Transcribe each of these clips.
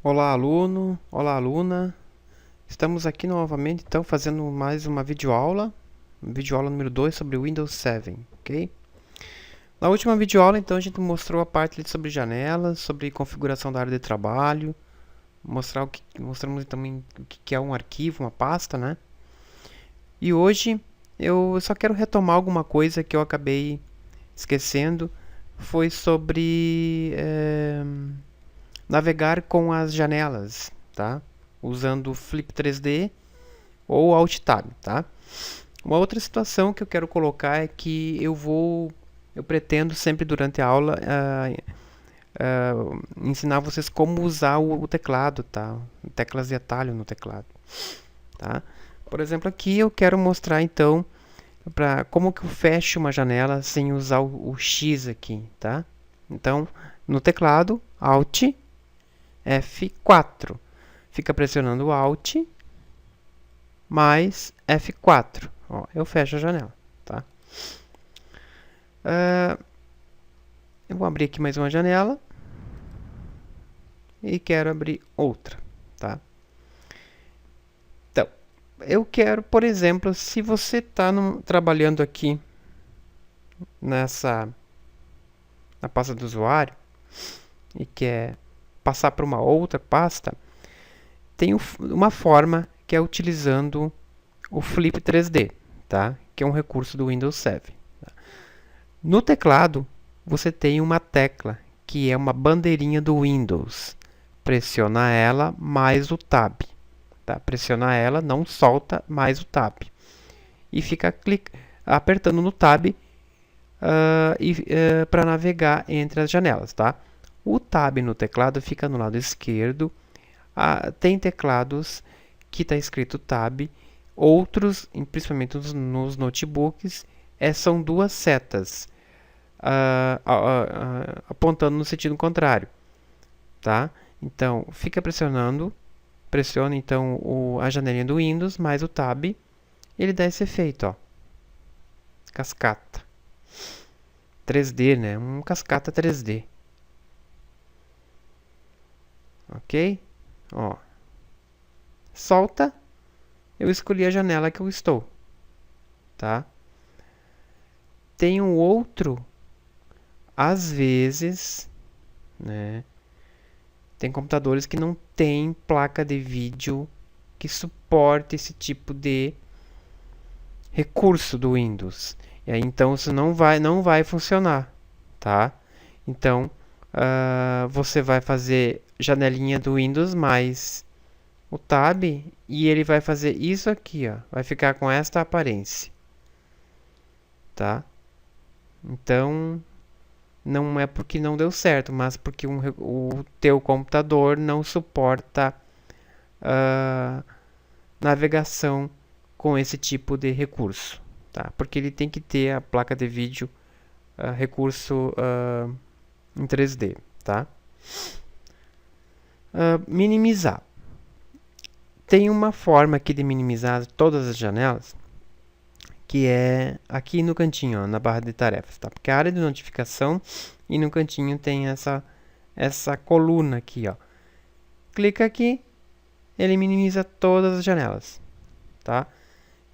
Olá, aluno. Olá, aluna. Estamos aqui novamente, então, fazendo mais uma videoaula. Videoaula número 2 sobre o Windows 7, ok? Na última videoaula, então, a gente mostrou a parte ali sobre janelas, sobre configuração da área de trabalho. Mostramos também o que é um arquivo, uma pasta, né? E hoje eu só quero retomar alguma coisa que eu acabei esquecendo. Foi sobre navegar com as janelas, tá? Usando o Flip 3D ou Alt Tab, tá? Uma outra situação que eu quero colocar é que eu pretendo sempre durante a aula ensinar vocês como usar o teclado, tá? Teclas de atalho no teclado, tá? Por exemplo, aqui eu quero mostrar então para como que eu fecho uma janela sem usar o X aqui, tá? Então, no teclado, Alt F4. Fica pressionando o Alt mais F4. Ó, eu fecho a janela, tá? Eu vou abrir aqui mais uma janela e quero abrir outra, tá? Então, eu quero, por exemplo, se você está trabalhando aqui na pasta do usuário e quer passar para uma outra pasta, tem uma forma que é utilizando o Flip 3D, tá? Que é um recurso do Windows 7. Tá? No teclado, você tem uma tecla que é uma bandeirinha do Windows. Pressiona ela mais o Tab. Tá? Pressiona ela, não solta mais o Tab. E fica apertando no Tab para navegar entre as janelas. Tá? O Tab no teclado fica no lado esquerdo. Tem teclados que está escrito Tab. Outros, principalmente nos notebooks, são duas setas apontando no sentido contrário, tá? Então, fica pressiona então a janelinha do Windows mais o Tab, ele dá esse efeito, ó, cascata 3D, né? Um cascata 3D, ok? Ó, solta, eu escolhi a janela que eu estou, tá? Tem um outro, às vezes, né? Tem computadores que não tem placa de vídeo que suporte esse tipo de recurso do Windows. E aí, então isso não vai funcionar, tá? Então você vai fazer janelinha do Windows mais o Tab e ele vai fazer isso aqui, ó. Vai ficar com esta aparência, tá? Então não é porque não deu certo, mas porque o teu computador não suporta uh, navegação com esse tipo de recurso, tá? Porque ele tem que ter a placa de vídeo recurso em 3D, tá? Minimizar. Tem uma forma aqui de minimizar todas as janelas, que é aqui no cantinho, ó, na barra de tarefas, tá? Porque a área de notificação e no cantinho tem essa coluna aqui, ó. Clica aqui, ele minimiza todas as janelas, tá?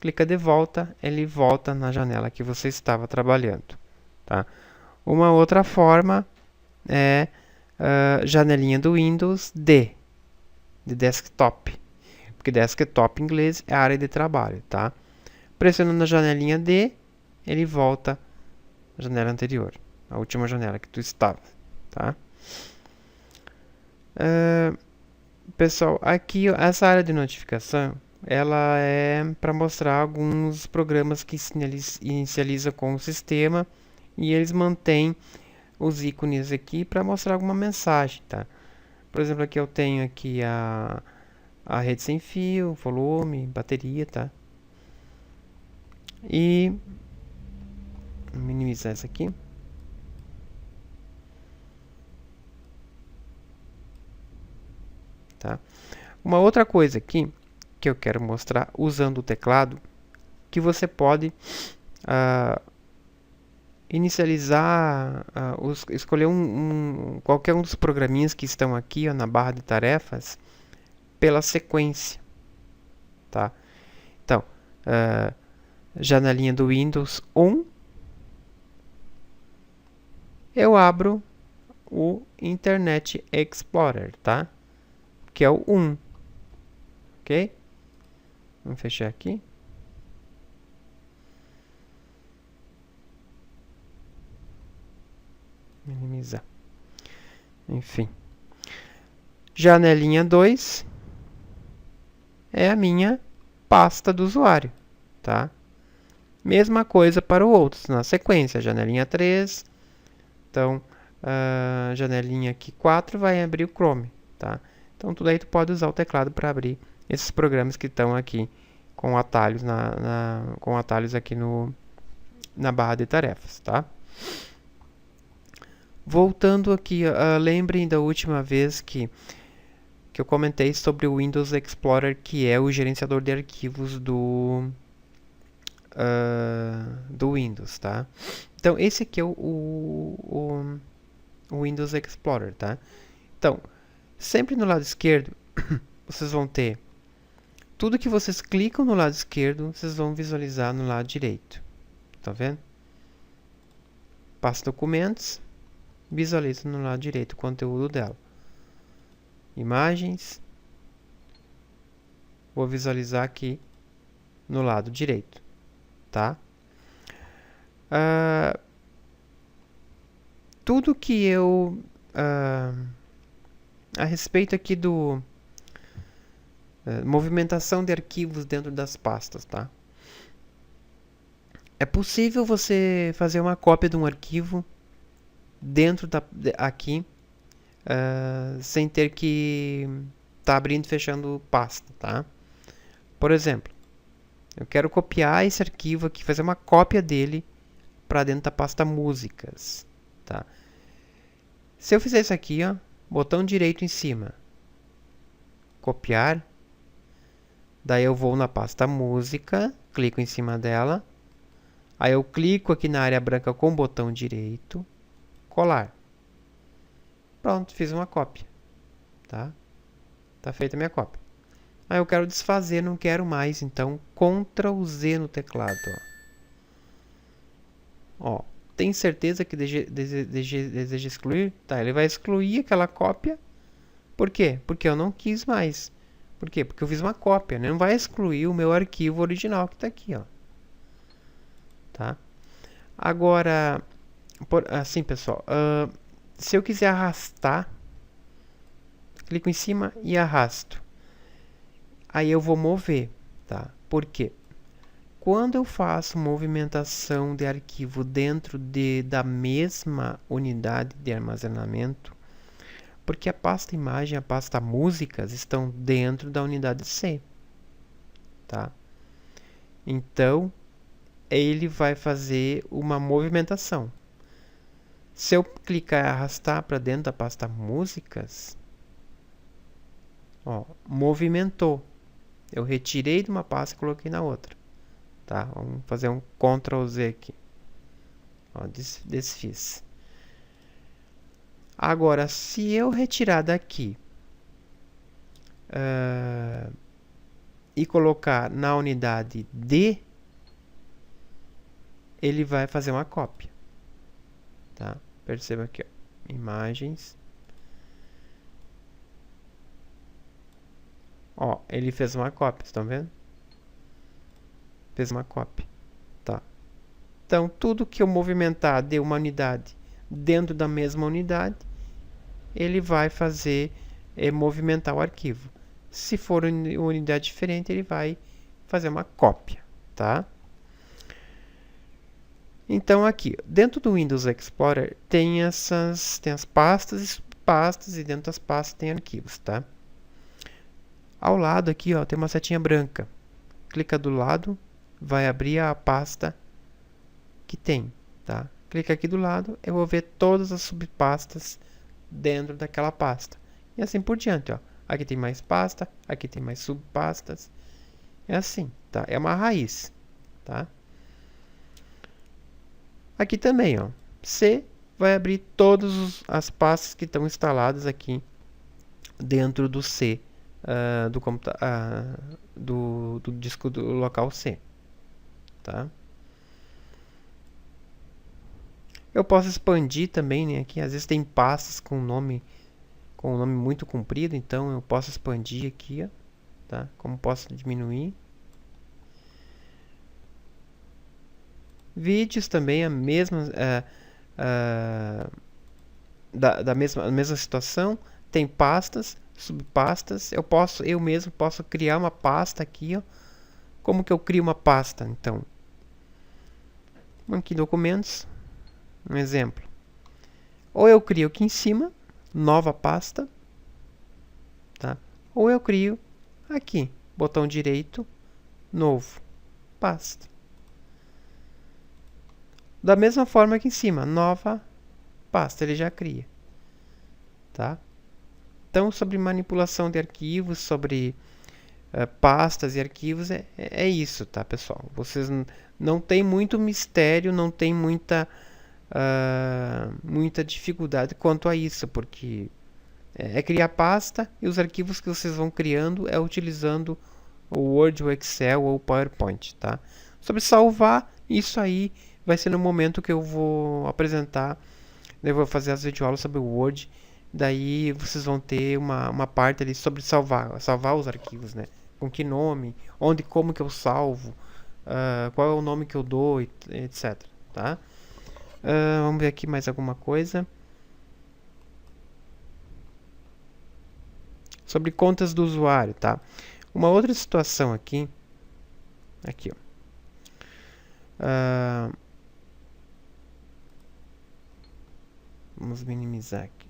Clica de volta, ele volta na janela que você estava trabalhando, tá? Uma outra forma é janelinha do Windows de desktop, porque desktop em inglês é a área de trabalho, tá? Pressionando a janelinha D, ele volta à janela anterior, a última janela que tu estava, tá? Pessoal, aqui essa área de notificação, ela é para mostrar alguns programas que inicializa com o sistema e eles mantêm os ícones aqui para mostrar alguma mensagem, tá? Por exemplo, aqui eu tenho aqui a rede sem fio, volume, bateria, tá? E vou minimizar essa aqui. Tá? Uma outra coisa aqui que eu quero mostrar usando o teclado, que você pode inicializar, escolher qualquer um dos programinhas que estão aqui, ó, na barra de tarefas, pela sequência, tá? Então, janelinha do Windows 1, eu abro o Internet Explorer, tá? Que é o 1, ok? Vamos fechar aqui. Minimizar. Enfim. Janelinha 2 é a minha pasta do usuário, tá? Mesma coisa para o outro, na sequência. Janelinha 3. Então, a janelinha aqui 4 vai abrir o Chrome, tá? Então, tudo aí tu pode usar o teclado para abrir esses programas que estão aqui com atalhos, com atalhos aqui na barra de tarefas, tá? Voltando aqui, lembrem da última vez que eu comentei sobre o Windows Explorer, que é o gerenciador de arquivos do Windows, tá? Então, esse aqui é o Windows Explorer, tá? Então, sempre no lado esquerdo, vocês vão ter tudo que vocês clicam no lado esquerdo, vocês vão visualizar no lado direito. Tá vendo? Pasta documentos, visualiza no lado direito o conteúdo dela. Imagens, vou visualizar aqui no lado direito, tá? Tudo que eu a respeito aqui do movimentação de arquivos dentro das pastas, tá? É possível você fazer uma cópia de um arquivo dentro aqui sem ter que estar abrindo e fechando pasta, tá? Por exemplo, eu quero copiar esse arquivo aqui, fazer uma cópia dele para dentro da pasta músicas, tá? Se eu fizer isso aqui, ó, botão direito em cima, copiar, daí eu vou na pasta música, clico em cima dela, aí eu clico aqui na área branca com o botão direito, colar. Pronto, fiz uma cópia, tá? Tá feita a minha cópia. Aí eu quero desfazer, não quero mais, então Ctrl Z no teclado, ó. Tem certeza que deseja excluir? Tá, ele vai excluir aquela cópia. Por quê? Porque eu não quis mais. Por quê? Porque eu fiz uma cópia, né? Não vai excluir o meu arquivo original que está aqui, ó. Tá? Agora, assim, pessoal, se eu quiser arrastar, clico em cima e arrasto. Aí eu vou mover, tá? Por quê? Quando eu faço movimentação de arquivo dentro da mesma unidade de armazenamento, porque a pasta imagem e a pasta músicas estão dentro da unidade C, tá? Então, ele vai fazer uma movimentação. Se eu clicar e arrastar para dentro da pasta músicas, ó, movimentou. Eu retirei de uma pasta e coloquei na outra. Tá? Vamos fazer um Ctrl Z aqui. Ó, desfiz. Agora, se eu retirar daqui e colocar na unidade D, ele vai fazer uma cópia. Tá? Perceba aqui, ó, imagens. Ó, ele fez uma cópia, estão vendo? Fez uma cópia, tá? Então, tudo que eu movimentar de uma unidade dentro da mesma unidade, ele vai fazer movimentar o arquivo. Se for uma unidade diferente, ele vai fazer uma cópia, tá? Então, aqui, dentro do Windows Explorer, tem as pastas e dentro das pastas tem arquivos, tá? Ao lado aqui, ó, tem uma setinha branca. Clica do lado, vai abrir a pasta que tem, tá? Clica aqui do lado, eu vou ver todas as subpastas dentro daquela pasta. E assim por diante, ó. Aqui tem mais pasta, aqui tem mais subpastas. É assim, tá? É uma raiz, tá? Aqui também, ó, C vai abrir todas as pastas que estão instaladas aqui dentro do C, do disco do local C, tá? Eu posso expandir também, né? Aqui às vezes tem pastas com um nome muito comprido, então eu posso expandir aqui, ó, tá? Como posso diminuir? Vídeos também a mesma a mesma situação. Tem pastas, subpastas. Eu mesmo posso criar uma pasta aqui, ó. Como que eu crio uma pasta? Então, aqui documentos, um exemplo. Ou eu crio aqui em cima, nova pasta, tá? Ou eu crio aqui, botão direito, novo, pasta. Da mesma forma aqui em cima, nova pasta, ele já cria, tá? Então, sobre manipulação de arquivos, sobre pastas e arquivos, é isso, tá, pessoal? Vocês não tem muito mistério, não tem muita dificuldade quanto a isso, porque é criar pasta e os arquivos que vocês vão criando é utilizando o Word, o Excel ou o PowerPoint, tá? Sobre salvar, isso aí vai ser no momento que eu vou apresentar, eu vou fazer as videoaulas sobre o Word, daí vocês vão ter uma parte ali sobre salvar os arquivos, né? Com que nome, onde, como que eu salvo, qual é o nome que eu dou, etc, tá? Vamos ver aqui mais alguma coisa. Sobre contas do usuário, tá? Uma outra situação aqui, ó. Vamos minimizar aqui.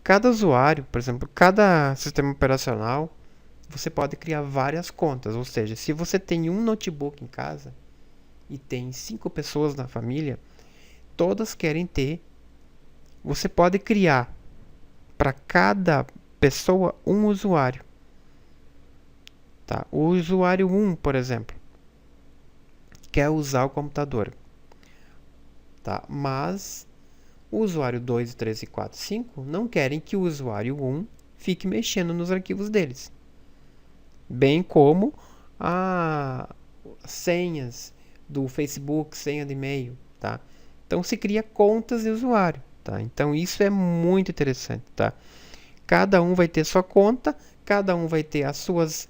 Cada usuário, por exemplo, cada sistema operacional, você pode criar várias contas. Ou seja, se você tem um notebook em casa e tem 5 pessoas na família, todas querem ter. Você pode criar para cada pessoa um usuário. Tá? O usuário 1, por exemplo, quer usar o computador. Tá? Mas o usuário 2, 3 e 4, 5 não querem que o usuário 1 fique mexendo nos arquivos deles. Bem como as senhas do Facebook, senha de e-mail. Tá? Então se cria contas de usuário. Tá? Então isso é muito interessante. Tá? Cada um vai ter sua conta, cada um vai ter seus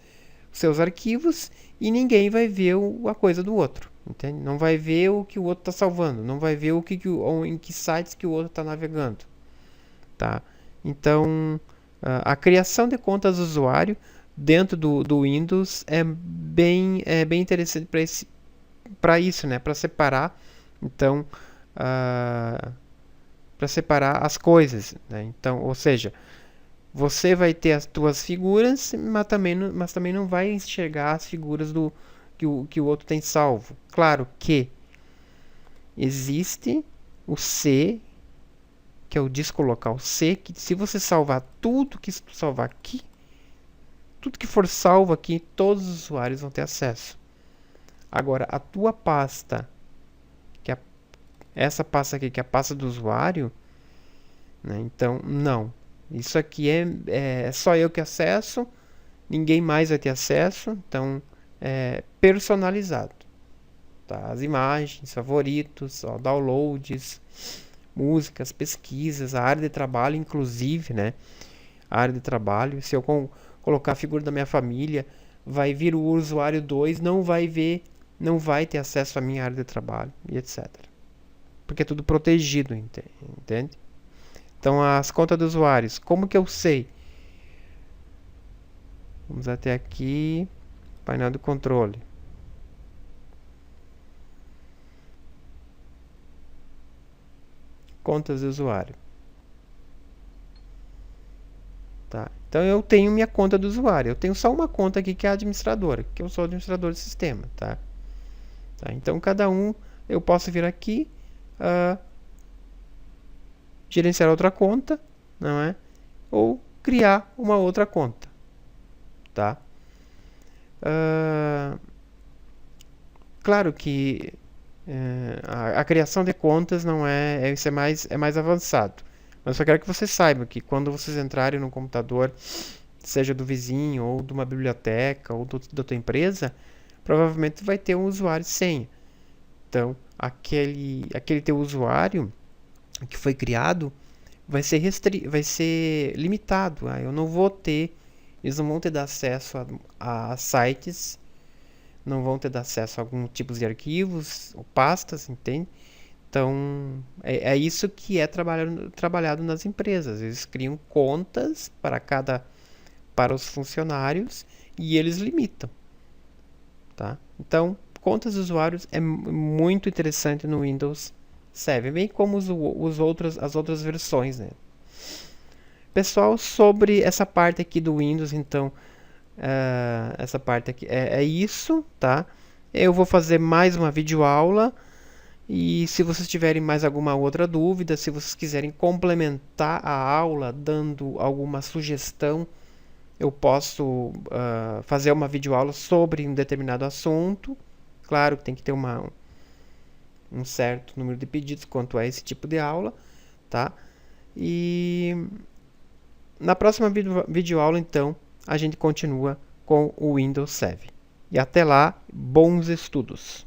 arquivos e ninguém vai ver a coisa do outro. Entende? Não vai ver o que o outro está salvando, não vai ver em que sites que o outro está navegando. Tá? Então, a criação de contas do usuário dentro do Windows é bem interessante para isso, né? Para separar, então, para separar as coisas, né? Então, ou seja, você vai ter as tuas figuras, mas também não vai enxergar as figuras que o outro tem salvo. Claro que existe o C, que é o disco local C, que se você salvar tudo que salvar aqui, tudo que for salvo aqui, todos os usuários vão ter acesso. Agora, a tua pasta, essa pasta aqui, que é a pasta do usuário, né? Então, não. Isso aqui é só eu que acesso, ninguém mais vai ter acesso, então é personalizado. Tá? As imagens, favoritos, downloads, músicas, pesquisas, a área de trabalho, inclusive, né? A área de trabalho, se eu colocar a figura da minha família, vai vir o usuário 2, não vai ter acesso à minha área de trabalho, e etc. Porque é tudo protegido, entende? Então, as contas dos usuários, como que eu sei? Vamos até aqui, painel do controle. Contas do usuário. Tá? Então, eu tenho minha conta do usuário. Eu tenho só uma conta aqui que é a administradora, que eu sou administrador do sistema. Tá? Então, cada um, eu posso vir aqui, gerenciar outra conta, não é? Ou criar uma outra conta, tá? Claro que A criação de contas não isso é mais avançado. Mas só quero que vocês saibam que quando vocês entrarem no computador, seja do vizinho, ou de uma biblioteca, ou da tua empresa, provavelmente vai ter um usuário e senha. Então, aquele teu usuário que foi criado vai ser limitado. Eu não vou ter, eles não vão ter acesso a sites, não vão ter acesso a alguns tipos de arquivos ou pastas, entende? Então, é isso que é trabalhado nas empresas. Eles criam contas para os funcionários e eles limitam, tá? Então, contas de usuários é muito interessante no Windows 7, bem como as outras versões, né? Pessoal, sobre essa parte aqui do Windows, então, essa parte aqui é isso, tá? Eu vou fazer mais uma videoaula e se vocês tiverem mais alguma outra dúvida, se vocês quiserem complementar a aula dando alguma sugestão, eu posso fazer uma videoaula sobre um determinado assunto. Claro que tem que ter um certo número de pedidos quanto a esse tipo de aula, tá? E na próxima videoaula, então, a gente continua com o Windows 7. E até lá, bons estudos!